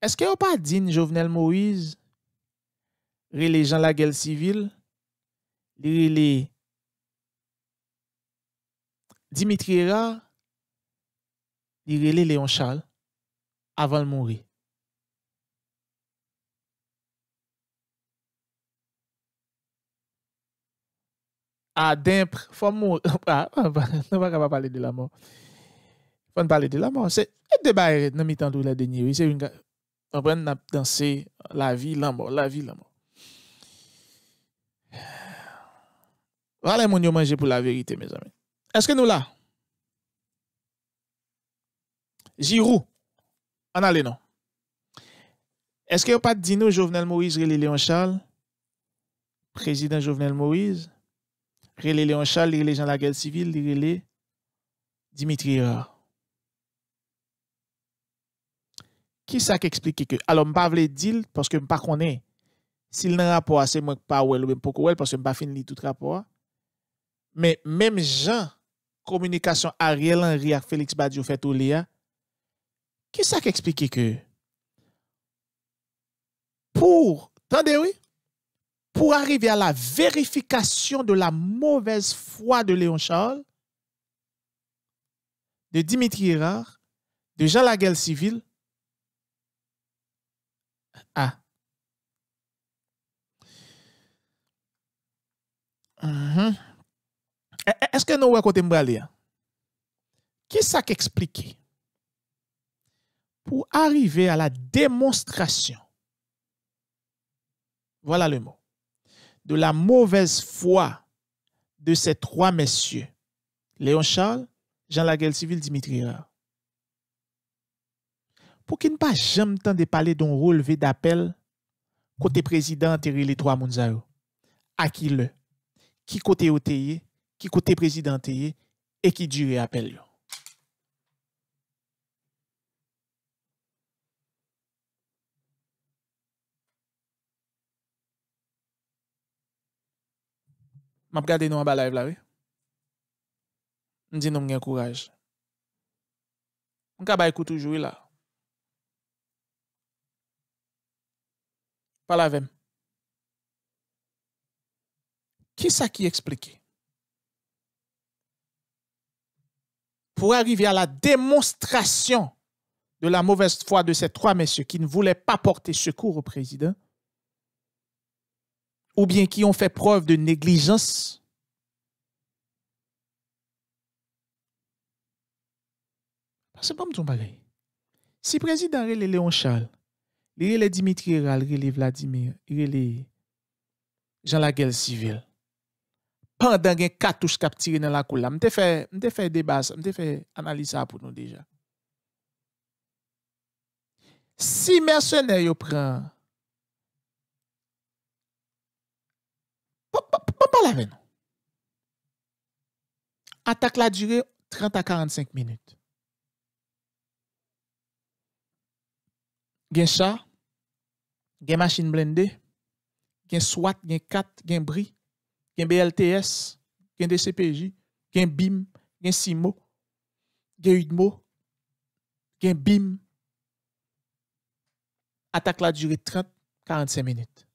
Est-ce que vous pas dit Jovenel Moïse, les gens la guerre civile, les Dimitri Erard, les Léon Charles avant de mourir? Ah, d'impre, faut mourir. On va pas parler de la mort. Faut parler de la mort. C'est un débat dans mi-temps de la dernière. C'est une on va danser la vie, la mort, la vie, la mort. Voilà mon yo manger pour la vérité, mes amis. Est-ce que nous là? Giroud, en allez non. Est-ce que vous pas dit nous Jovenel Moïse, Relé Léon Charles, président Jovenel Moïse, Relé Léon Charles, les gens de la guerre civile, Relé Dimitri Erard? Qui ça qui explique que alors je ne dire parce que je ne connais pas s'il n'a rapport c'est moi pas ou même pourquoi parce que je pas fini tout rapport mais même Jean communication Ariel Henry avec Félix Badiou fait tout là qui ça qui explique que pour attendez oui pour arriver à la vérification de la mauvaise foi de Léon Charles, de Dimitri Erard, de Jean Laguerre civile. Ah. Est-ce que nous côté m'bralia? Qui ça qui explique? Pour arriver à la démonstration, voilà le mot, de la mauvaise foi de ces trois messieurs, Léon Charles, Jean Laguerre civile, Dimitri Erard. Pour qu'il ne pas jamais temps de parler d'un relevé d'appel côté président terre les trois mounzao. À qui le? Qui côté OTE, qui côté président et qui dure appel yo. M'a regardé nous en bas live là oui. M'di nous m'gen courage. M'ka ba écoute toujours là. Pas la même. Qui ça qui explique? Pour arriver à la démonstration de la mauvaise foi de ces trois messieurs qui ne voulaient pas porter secours au président, ou bien qui ont fait preuve de négligence, c'est pas mon bagay. Si le président est Léon Charles, il est Dimitri Erard, il est Vladimir, il est Jean Laguerre civile, pendant que cartouche cap tiré dans la cour, m'te fait débat, m'te fait analyse ça pour nous déjà. Si mercenaire yo prend pas la veine. Attaque la durée 30 à 45 minutes. Gen chat, gen machine blindée, gen SWAT, gen CAT, gen BRI, gen BLTS, gen DCPJ, gen BIM, gen SIMO, gen UDMO, gen BIM. Attaque la durée 30-45 minutes.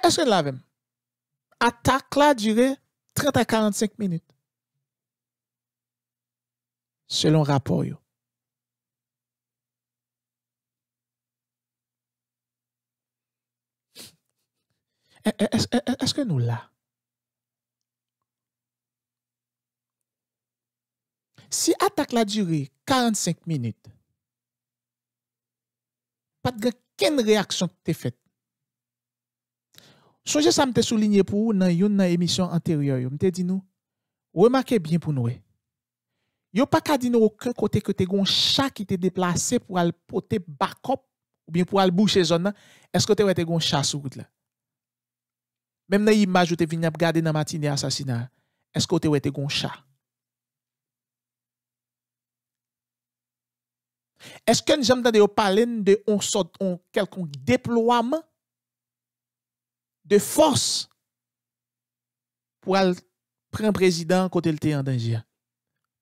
Est-ce que la même? Attaque la durée 30 à 45 minutes. Selon rapport yo. Est-ce que nous là? Si attaque la durée 45 minutes, pas de quelle réaction t'es faite. Songez ça m'te souligné pour vous dans une émission antérieure, m'te dit nous remarquez bien pour nous. Yo pas ka di nous aucun côté que te gon chat qui te déplacé pour aller porter backup ou bien pour aller boucher zone. Est-ce que te gon chat sur route là? Même dans l'image où te vinn regarder dans matinée assassinat, est-ce que te gon chat? Est-ce que nous entendons parler de on quelconque déploiement de force pour prendre président côté le en danger?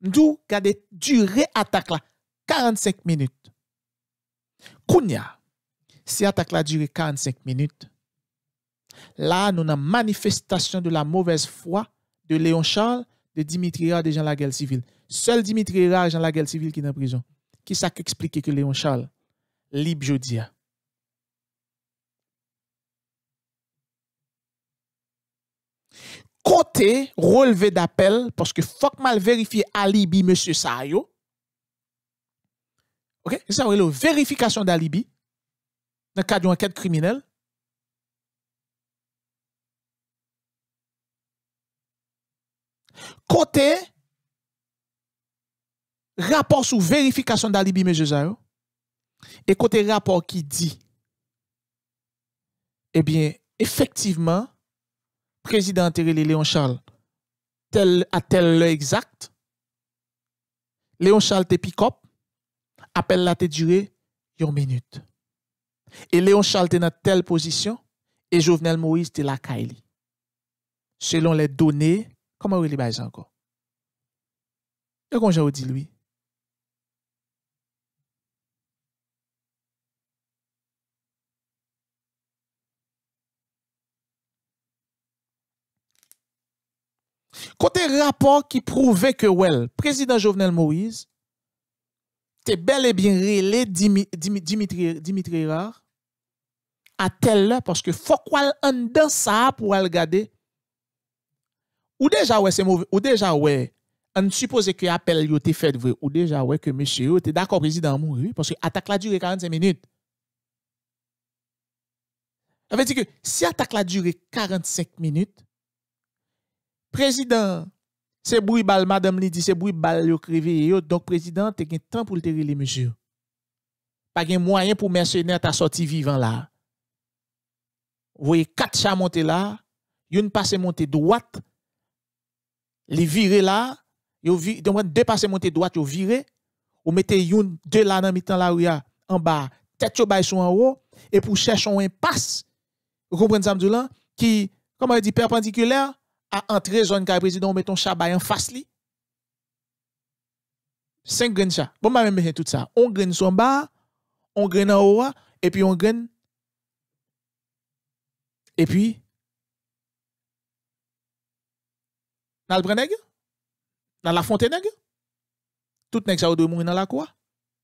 D'où gade durée attaque là 45 minutes. Kounya, si attaque la durée 45 minutes, là nous avons manifestation de la mauvaise foi de Léon Charles, de Dimitri Ra, de Jean la guerre civile. Seul Dimitri Ra, Jean la guerre civile qui est en prison. Qui ça explique que Léon Charles libre jodi a? Côté relevé d'appel, parce que faut mal vérifier alibi monsieur Sayo. OK? C'est ça, la vérification d'alibi dans le cadre d'une enquête criminelle. Côté rapport sur vérification d'alibi monsieur Sayo. Et côté rapport qui dit, eh bien, effectivement, président Léon Charles, à tel l'heure exact, Léon Charles te pick-up, appel la te duré 1 minute. Et Léon Charles te dans telle position, et Jovenel Moïse te la Kaili. Selon les données, comment vous les encore? Et comment j'ai dit lui? Côté rapport qui prouvait que well, président Jovenel Moïse t'es bel et bien relé Dimitri Ra à telle heure parce que faut quoi en dans ça pour regarder ou déjà ouais c'est mauvais ou déjà ouais on suppose que appel yo te fait vrai ou déjà ouais que monsieur était d'accord président mourir parce que attaque la durée 45 minutes. Ça veut dire que si attaque la durée 45 minutes président, c'est bruit bal, madame li dit, c'est bruit bal yo crivé yo, donc président, te gen temps pour le les monsieur. Pas gen moyen pour mercenaire ta sorti vivant là. Vous voyez 4 chats monter là, yon passe monter droite, li vire là, yo donc 2 passe monter droite, yo vire, ou mettez yon 2 là dans mi-temps là où ya en bas, tête yo bay en haut et pour chercher un impasse. Vous comprenez ça m'dou qui comment dit perpendiculaire à entrer zone car président on met ton chabay en face li 5 graines chat bon même mettre tout ça on graine son bas on graine en haut et puis on graine et puis dans le prenèg dans la fontaine tout nèg ça doit mourir dans la quoi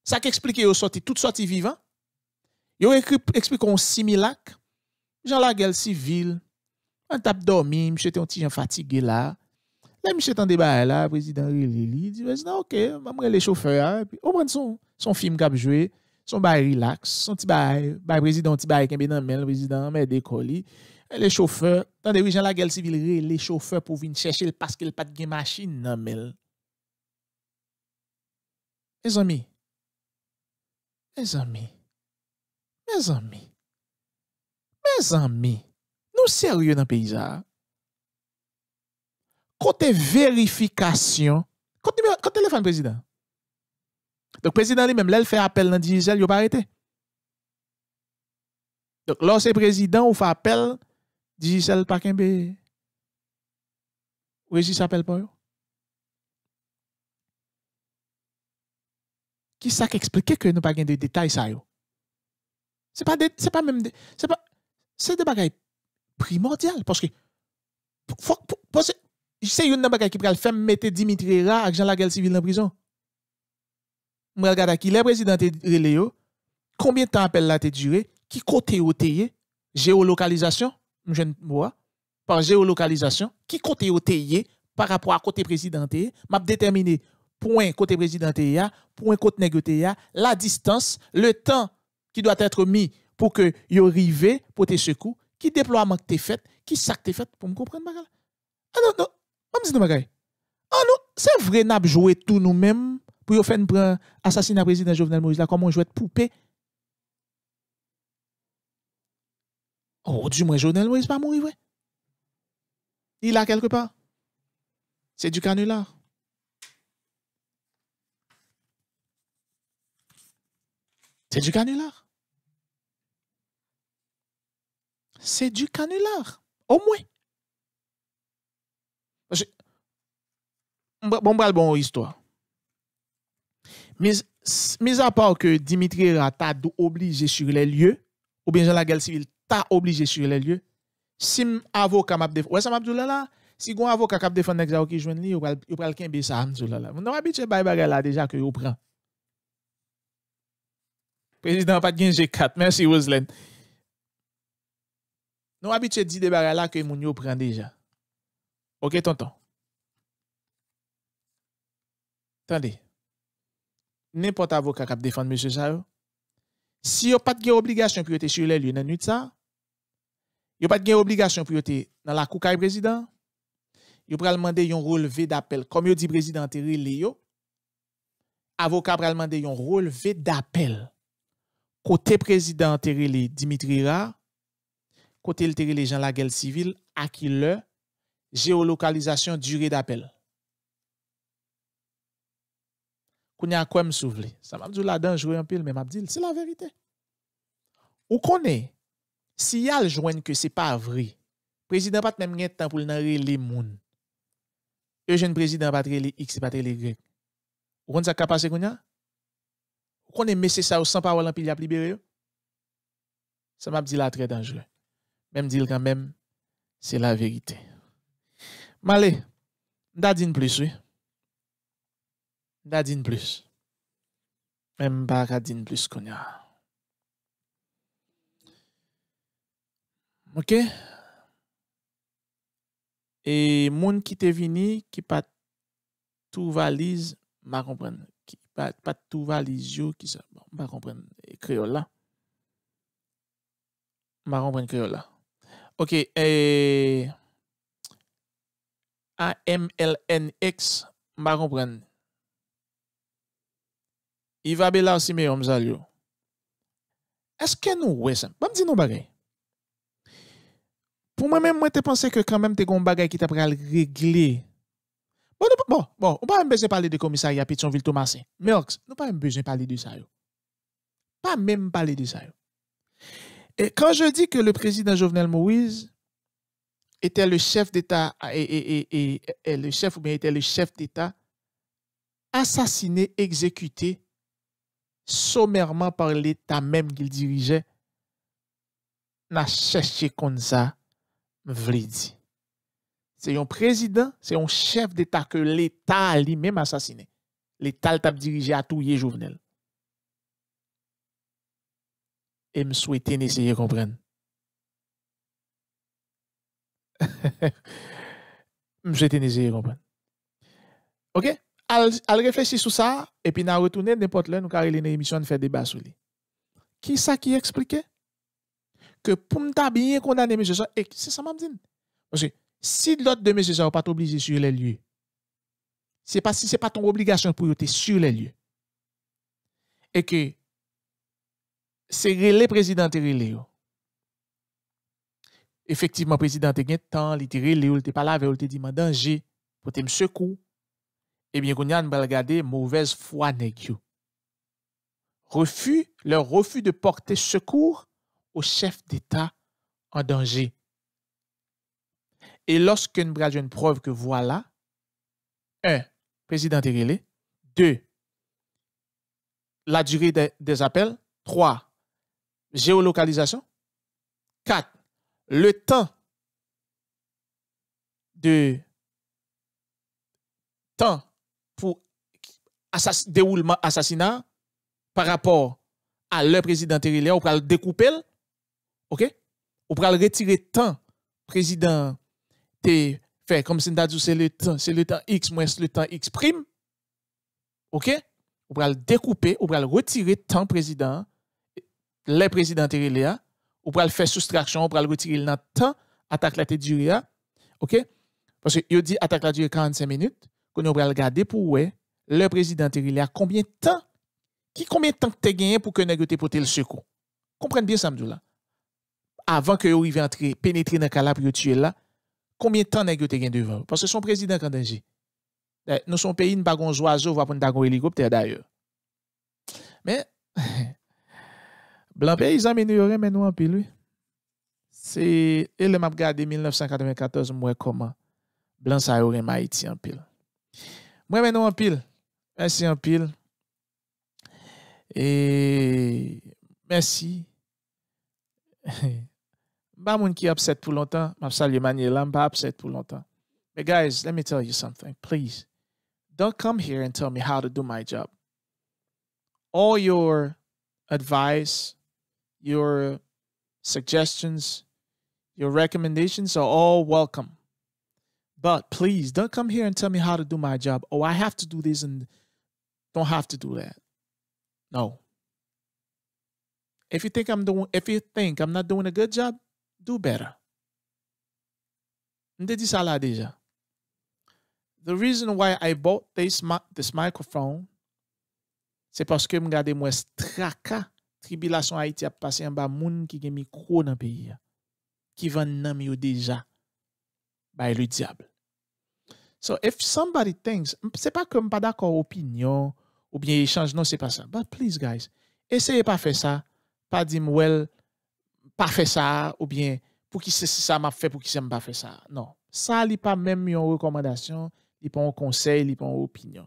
ça qui explique yo sorti toute sorti vivant yo explique on similac Jean la guerre civile on tape dormi, monsieur était un petit fatigué là. Là, monsieur était en débat là, président Relili, dit président OK, m'amre les chauffeurs puis on prend son film qu'a joué, son bail relax, son petit bail président petit bail kembe nan men président mais décoller. Les chauffeurs, attendez oui Jean la guerre civile les chauffeurs pour venir chercher parce qu'il pas de machine nan men. Mes amis. Mes amis. Mes amis. Mes amis. Nous sérieux dans le pays. Côté vérification, côté téléphone président. Donc, le président lui-même, là, il fait appel dans Digicel, il n'a pas arrêté. Donc, lorsque le président ou fait appel, Digicel pas qu'un bé. Oui, ça appelle pas. Qui ça qui explique que nous pas de détails ça yo? C'est pas même c'est des bagages primordial parce que c'est une bagay qui pral faire mettre Dimitri Ra avec Jean la guerre civile en prison. Moi regarde qui le président Reléo combien de temps appel là te duré qui côté au teye géolocalisation je ne vois par géolocalisation qui côté au teye par rapport à côté président m'a déterminé point côté président point côté nèg la distance le temps qui doit être mis pour que yo arrive pour te secours qui déploiement que t'es fait, qui ça que t'es fait pour me comprendre bagay. Ah non, pas me dire bagay. Ah non, c'est vrai n'a joué tout nous-mêmes pour yo faire prendre assassinat président Jovenel Moïse là comme on jouait de poupée. Oh, du moins Jovenel Moïse pas mourir vrai. Il a quelque part. C'est du canular. C'est du canular. C'est du canular. Au moins. Bon histoire. Mis à part que Dimitri Ra t'a obligé sur les lieux, ou bien Jean la guerre civile t'a obligé sur les lieux, si avocat m'a défendu, ouais, ça m'a dit là, si un avocat qui défend l'examen qui joue li, ou pral kembe ça là. On a habitué bay bagay là déjà que vous prend. Président pas de G4, merci Roselaine. Nous habitué dit des bagay là que moun yo prend déjà. OK tonton. Attendez. N'importe avocat qui défend monsieur ça, si yo pas de obligation pour être sur les lieux dans nuit ça, yo pas de obligation pour être dans la cour président, yo pral demander un relevé d'appel comme yo dit président Terrelli yo, avocat pral demander un relevé d'appel côté président Terrelli Dimitri Ra, côté le Terrelli Jean la guerre civile à qui le géolocalisation durée d'appel. Kounya quoi me souvle. Ça m'a dit là-dedans jouer un pile mais m'a dit c'est la vérité. Ou connaît si y a le joindre que c'est pas vrai. Président pas même gen temps pour nan relé moun. Eugène président pas relé X pas relé Y. Ou connaît ça ka passé kounya? Ou connaît monsieur ça sans parole en pile y a libéré. Ça m'a dit là très dangereux. Même dit quand même c'est la vérité. Malé, d'adine plus oui. D'adine plus. Même pas d'adine plus qu'on a. OK? Et moun qui te vini, qui pas tout valise, m'a comprendre. Qui pas tout valise yo, qui ça. Bon, m'a comprendre créole là. M'a comprendre créole là. OK, AMLNX, m'a comprendre. Il va bien là aussi, mais on m'salio. Est-ce que nous, ouais, ça? Pas me dire non bagay. Pour moi-même, moi, te pensé que quand même, te gon bagay qui t'a pral régler. Bon, on pas même besoin de parler de commissariat Pétionville Thomasin. Mais nous pas même besoin de parler de ça. Pas même parler de ça. Et quand je dis que le président Jovenel Moïse était le chef d'État et le chef ou bien était le chef d'État assassiné, exécuté sommairement par l'État même qu'il dirigeait, n'a cherché comme ça, m'vle di. C'est un président, c'est un chef d'État que l'État lui-même assassiné. L'État l'a dirigé à tout Jovenel. Et me souhaiter essayer de comprendre. Me souhaiter essayer de comprendre. OK? Al réfléchir sur ça, et puis n'a retourner n'importe là, nous carré une émission de faire débat sur lui. Qui ça qui expliquait? Que pour m'ta bien condamner monsieur ça, et c'est ça m'a dit. Parce que si l'autre de monsieur ça n'a pas obligé sur les lieux, c'est pas si c'est pas ton obligation pour être sur les lieux. Et que c'est le président Terrelli. Effectivement, président te gen temps, li te relé, il te pas lavé, il te dit en danger pour te me secouer. Eh bien, qu'on y a une regarder mauvaise foi nèg yo. Leur refus de porter secours au chef d'État en danger. Et lorsque nous avons une preuve que voilà, 1. Président Terrelli, 2. La durée des appels, 3. Géolocalisation, 4. Le temps pour déroulement assassinat par rapport à le président Terrelli, on peut le découper, OK? On peut le retirer temps président te fait comme si c'est le temps X moins le temps X prime. OK? On peut le découper, on peut le retirer temps président le président Terrelli, on peut le faire soustraction, on peut le retirer le temps attaque la tête durée. OK? Parce que il dit attaque la durée 45 minutes, qu'on on peut regarder pour ouais, le président Terrelli combien de temps que tu as gagné pour que nèg te porter le secours. Comprenez bien ça là. Avant que vous arriviez entrer pénétrer dans cala pour tuer là, combien de temps nèg te gagné devant parce que son président en danger. Nous son pays ne pas gon oiseau va prendre un hélicoptère d'ailleurs. Mais blanc paysan mais nous en pile lui. C'est et le m'a regardé 1994 moi comment blanc ça aurait Haïti en pile. Moi maintenant en pile. Merci en pile. Et merci. Pas moun qui upset pour longtemps. M'a salué Maniela, pas upset pour longtemps. But guys, let me tell you something. Please, don't come here and tell me how to do my job. All your advice, your suggestions, your recommendations are all welcome. But please, don't come here and tell me how to do my job. Oh, I have to do this and don't have to do that. No. If you think I'm not doing a good job, do better. M'te dit ça là déjà. The reason why I bought this microphone, c'est parce que m'gade moi straka tribulation Haïti a passé en bas moun qui gen micro dans pays qui vend nan yo déjà by le diable. So if somebody thinks, c'est pas que m'pas d'accord opinion ou bien échange, non c'est pas ça. But please guys, essayez pas faire ça, pas dire well, pas faire ça ou bien pour qui c'est ça m'a fait pour qui ça m'a pas fait ça. Non, ça li pas même une recommandation, li pas un conseil, li pas une opinion.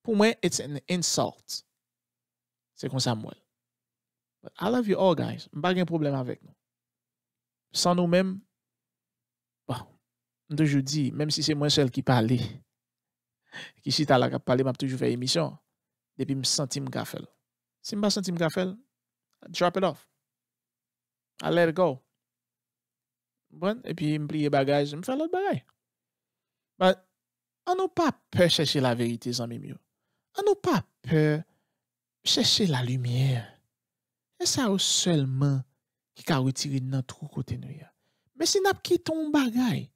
Pour moi, it's an insult. C'est comme ça moi. But I love you all guys. M'pas gen problème avec nous. Sans nous-mêmes, bon, je dis, même si c'est moi seul qui parle, qui si t'as la parler, m'a toujours fait émission, depuis me senti m'ka fait. Si m'pas senti m'ka fait, drop it off. I let it go. Bon, et puis m'plier bagage, m'fais l'autre bagage. But, on n'a pas peur chercher la vérité, amis mieux. On n'a pas peur chercher la lumière. Et ça seulement qui a retiré dans tout côté nous. Mais si n'a quitté ton bagage,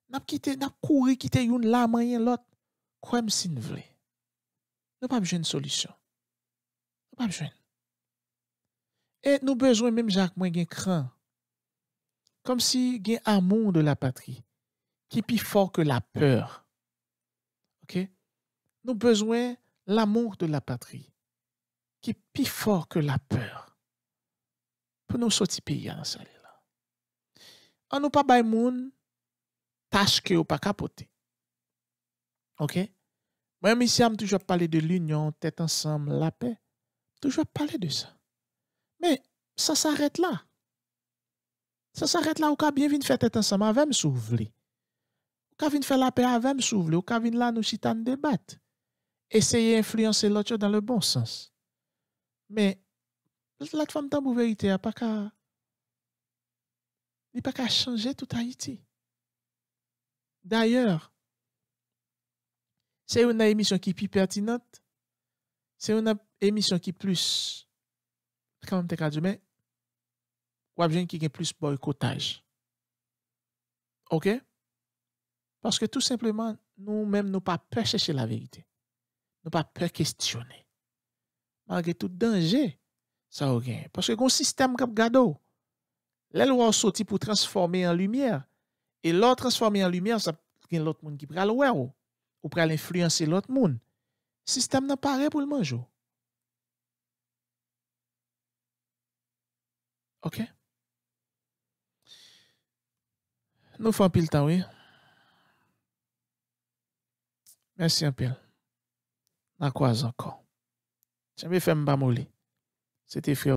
n'a couru quitter une la moyen l'autre, comme si nous voulons. Nous pas besoin de solution. Nous pas besoin. Et nous besoin même Jacques moins gen cran. Comme si gen amour de la patrie qui est plus fort que la peur. OK? Nous besoin l'amour de la patrie qui est plus fort que la peur. Pour nous sortir pays dans ça là. On nous pas bay moun tâche que ou pas capoter. OK? Moi ici am toujours parler de l'union, tête ensemble, la paix. Toujours parler de ça. Mais ça s'arrête là. Ça s'arrête là ou ka bien vinn faire tête ensemble avec me souvler. Ou ka vinn faire la paix avec me souvler, ou ka vinn là nous chita débattre. Essayer d'influencer l'autre dans le bon sens. Mais la femme tambour vérité a pas qu'à il pas qu'à changer tout Haïti. D'ailleurs, c'est une émission qui est plus pertinente. C'est une émission qui est plus quand même t'es dit mais ou bien qui a plus boycottage. OK? Parce que tout simplement nous-mêmes nous pas peur chercher la vérité. Nous pas peur questionner. Malgré tout danger ça OK. Parce que un système cap gado. Les lois sorti pour transformer en lumière et l'autre transformer en lumière ça gen l'autre monde qui pral ouais ou pral influencer l'autre monde. Système n'a pas pour le manger. OK? Nous faisons pile temps, oui. Merci un peu. Na quoi encore? J'avais fait m'bamoli. C'était frère.